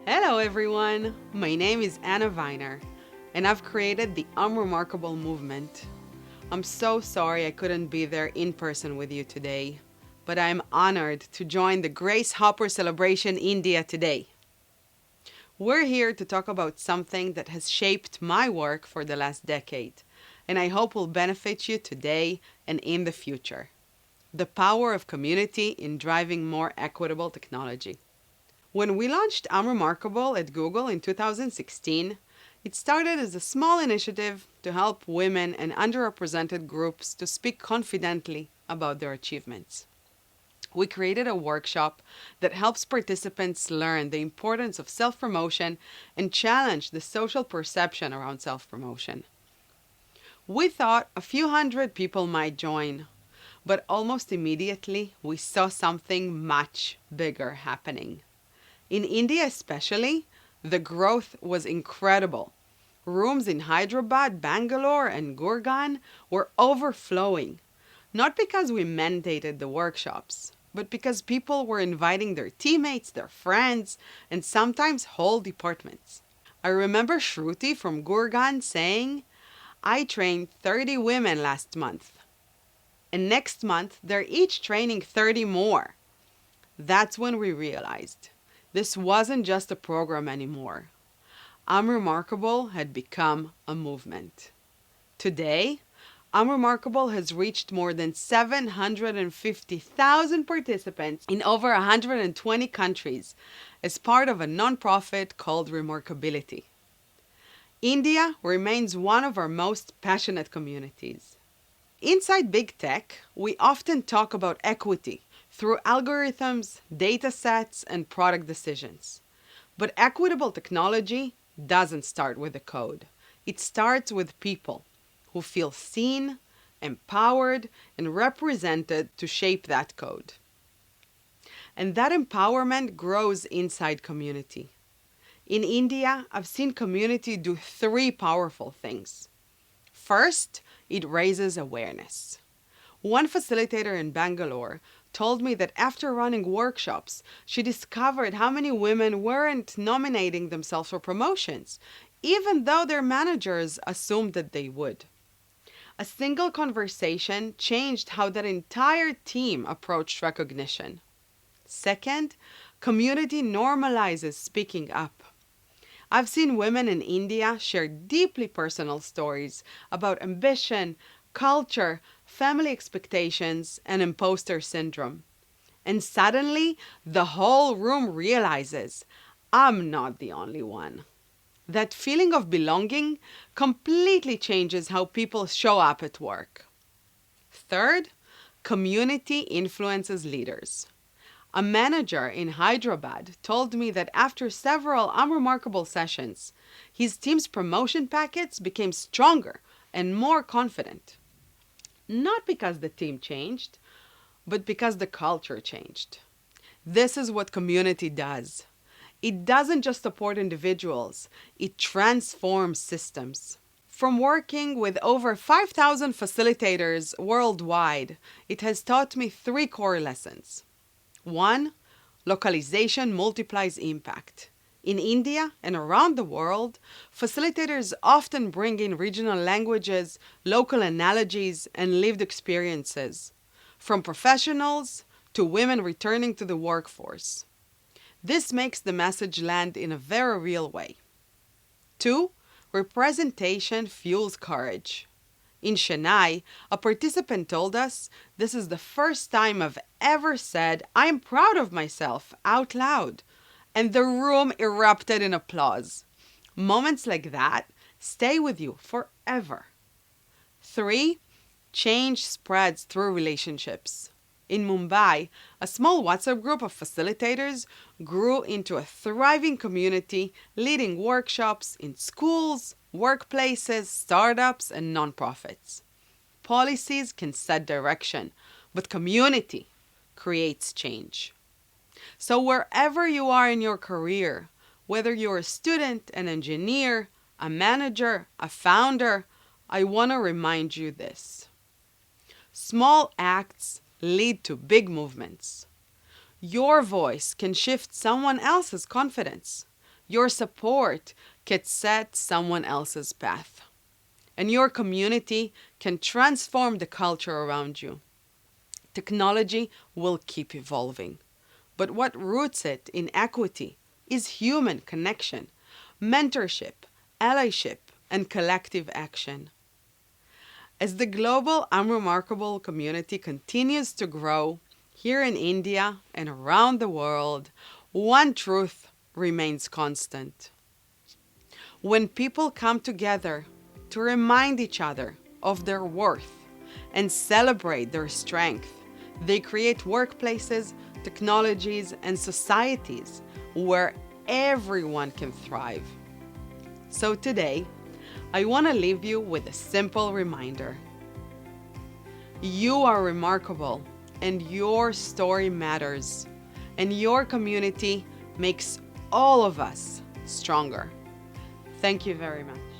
Hello everyone, my name is Anna Vainer, and I've created the IAmRemarkable movement. I'm so sorry I couldn't be there in person with you today, but I'm honored to join the Grace Hopper Celebration India today. We're here to talk about something that has shaped my work for the last decade, and I hope will benefit you today and in the future. The power of community in driving more equitable technology. When we launched IAmRemarkable at Google in 2016, it started as a small initiative to help women and underrepresented groups to speak confidently about their achievements. We created a workshop that helps participants learn the importance of self-promotion and challenge the social perception around self-promotion. We thought a few hundred people might join, but almost immediately we saw something much bigger happening. In India especially, the growth was incredible. Rooms in Hyderabad, Bangalore, and Gurgaon were overflowing, not because we mandated the workshops, but because people were inviting their teammates, their friends, and sometimes whole departments. I remember Shruti from Gurgaon saying, "I trained 30 women last month, and next month they're each training 30 more." That's when we realized this wasn't just a program anymore. IAmRemarkable had become a movement. Today, IAmRemarkable has reached more than 750,000 participants in over 120 countries as part of a nonprofit called Rmrkblty. India remains one of our most passionate communities. Inside big tech, we often talk about equity through algorithms, data sets, and product decisions. But equitable technology doesn't start with the code. It starts with people who feel seen, empowered, and represented to shape that code. And that empowerment grows inside community. In India, I've seen community do three powerful things. First, it raises awareness. One facilitator in Bangalore told me that after running workshops, she discovered how many women weren't nominating themselves for promotions, even though their managers assumed that they would. A single conversation changed how that entire team approached recognition. Second, community normalizes speaking up. I've seen women in India share deeply personal stories about ambition, culture, family expectations, and imposter syndrome. And suddenly, the whole room realizes, I'm not the only one. That feeling of belonging completely changes how people show up at work. Third, community influences leaders. A manager in Hyderabad told me that after several IAmRemarkable sessions, his team's promotion packets became stronger and more confident. Not because the team changed, but because the culture changed. This is what community does. It doesn't just support individuals, it transforms systems. From working with over 5,000 facilitators worldwide, it has taught me three core lessons. One, localization multiplies impact. In India and around the world, facilitators often bring in regional languages, local analogies, and lived experiences, from professionals to women returning to the workforce. This makes the message land in a very real way. Two, representation fuels courage. In Chennai, a participant told us, "This is the first time I've ever said I'm proud of myself out loud." And the room erupted in applause. Moments like that stay with you forever. Three, change spreads through relationships. In Mumbai, a small WhatsApp group of facilitators grew into a thriving community, leading workshops in schools, workplaces, startups, and nonprofits. Policies can set direction, but community creates change. So wherever you are in your career, whether you're a student, an engineer, a manager, a founder, I want to remind you this. Small acts lead to big movements. Your voice can shift someone else's confidence. Your support can set someone else's path. And your community can transform the culture around you. Technology will keep evolving. But what roots it in equity is human connection, mentorship, allyship, and collective action. As the global IAmRemarkable community continues to grow here in India and around the world, one truth remains constant. When people come together to remind each other of their worth and celebrate their strength, they create workplaces, technologies, and societies where everyone can thrive. So today, I want to leave you with a simple reminder. You are remarkable, and your story matters, and your community makes all of us stronger. Thank you very much.